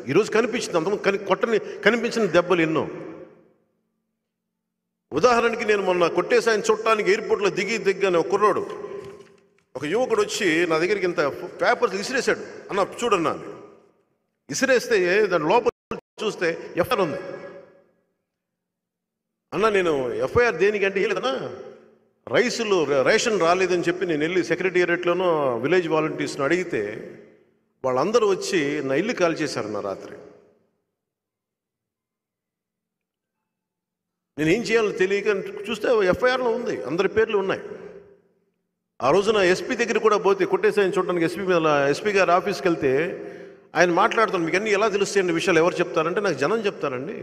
ఈరోజు కనిపించింది, అంతకుముందు కనిపించిన దెబ్బలు ఎన్నో. ఉదాహరణకి నేను మొన్న కొట్టేసాయని చూడటానికి ఎయిర్పోర్ట్లో దిగ్గానే ఒక కుర్రోడు, ఒక యువకుడు వచ్చి నా దగ్గరికి ఇంత పేపర్స్ విసిరేశాడు. అన్న చూడన్నా, విసిరేస్తే దాని లోపల చూస్తే ఎఫ్ఐఆర్ ఉంది. అన్న నేను ఎఫ్ఐఆర్ దేనికంటే లేదన్నా, రేషన్ రాలేదని చెప్పి నేను వెళ్ళి సెక్రటేరియట్లోనూ విలేజ్ వాలంటీర్స్ను అడిగితే వాళ్ళందరూ వచ్చి నా ఇల్లు కాల్ చేశారు నా రాత్రి. నేను ఏం చేయాలో తెలియక చూస్తే ఎఫ్ఐఆర్లో ఉంది, అందరి పేర్లు ఉన్నాయి. ఆ రోజున ఎస్పీ దగ్గర కూడా పోతే కొట్టేసాయని చూడడానికి ఎస్పీ గారి ఆఫీస్కి వెళ్తే ఆయన మాట్లాడుతాను, మీకు అన్నీ ఎలా తెలుస్తాయండి విషయాలు ఎవరు చెప్తారంటే, నాకు జనం చెప్తారండి.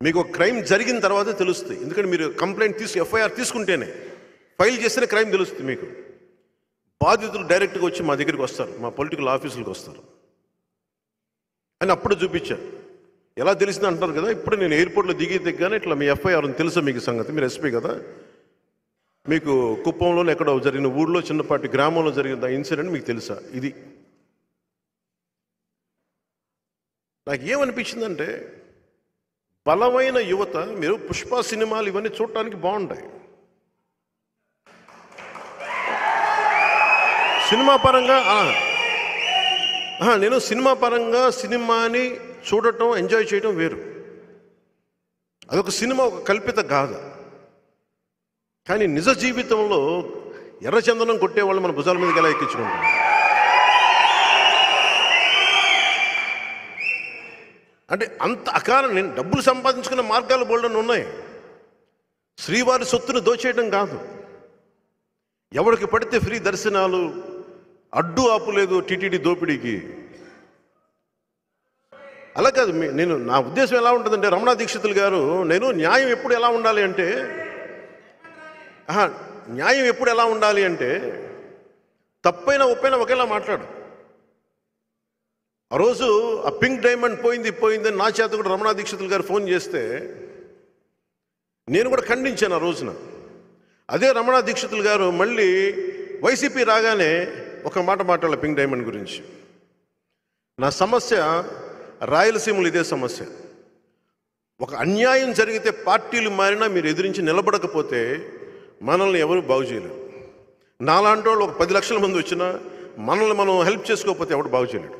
మీకు ఒక క్రైమ్ జరిగిన తర్వాతే తెలుస్తుంది. ఎందుకంటే మీరు కంప్లైంట్ ఎఫ్ఐఆర్ తీసుకుంటేనే, ఫైల్ చేస్తేనే క్రైమ్ తెలుస్తుంది మీకు. బాధితులు డైరెక్ట్గా వచ్చి మా దగ్గరికి వస్తారు, మా పొలిటికల్ ఆఫీసులకు వస్తారు అని అప్పుడు చూపించారు. ఎలా తెలిసింది అంటారు కదా, ఇప్పుడు నేను ఎయిర్పోర్ట్లో దిగానే ఇట్లా మీ ఎఫ్ఐఆర్ అని తెలుసా మీకు సంగతి, మీరు ఎస్పీ కదా, మీకు కుప్పంలోనే ఎక్కడో జరిగిన ఊళ్ళో చిన్నపాటి గ్రామంలో జరిగిన ఇన్సిడెంట్ మీకు తెలుసా. ఇది నాకు ఏమనిపించిందంటే, బలమైన యువత, మీరు పుష్ప సినిమాలు ఇవన్నీ చూడటానికి బాగుంటాయి, సినిమా పరంగా. నేను సినిమా పరంగా సినిమాని చూడటం, ఎంజాయ్ చేయడం వేరు. అదొక సినిమా, ఒక కల్పిత గాథ. కానీ నిజ జీవితంలో ఎర్రచందనం కొట్టేవాళ్ళు మన భుజాల మీదకి ఎలా ఎక్కించుకుంటాం. అంటే అంత అకారం. నేను డబ్బులు సంపాదించుకునే మార్గాలు బోల్డని ఉన్నాయి. శ్రీవారి సొత్తును దోచేయడం కాదు, ఎవరికి పడితే ఫ్రీ దర్శనాలు, అడ్డు ఆపు లేదు టీటీడీ దోపిడీకి. అలా కాదు. నా ఉద్దేశం ఎలా ఉంటుందంటే, రమణ దీక్షితులు గారు, నేను న్యాయం ఎప్పుడు ఎలా ఉండాలి అంటే, తప్పైనా ఒప్పైనా ఒకేలా మాట్లాడు. ఆ రోజు ఆ పింక్ డైమండ్ పోయిందని నా చేత కూడా రమణ దీక్షితులు గారు ఫోన్ చేస్తే నేను కూడా ఖండించాను ఆ రోజున. అదే రమణ దీక్షితులు గారు మళ్ళీ వైసీపీ రాగానే ఒక మాట మాట్లాడాలి పింక్ డైమండ్ గురించి. నా సమస్య రాయలసీమలో ఇదే సమస్య. ఒక అన్యాయం జరిగితే పార్టీలు మారినా మీరు ఎదిరించి నిలబడకపోతే మనల్ని ఎవరు బాగు చేయలేరు. నాలాంటి వాళ్ళు ఒక 10 లక్షల మంది వచ్చినా మనల్ని మనం హెల్ప్ చేసుకోకపోతే ఎవడు బాగు చేయలేడు.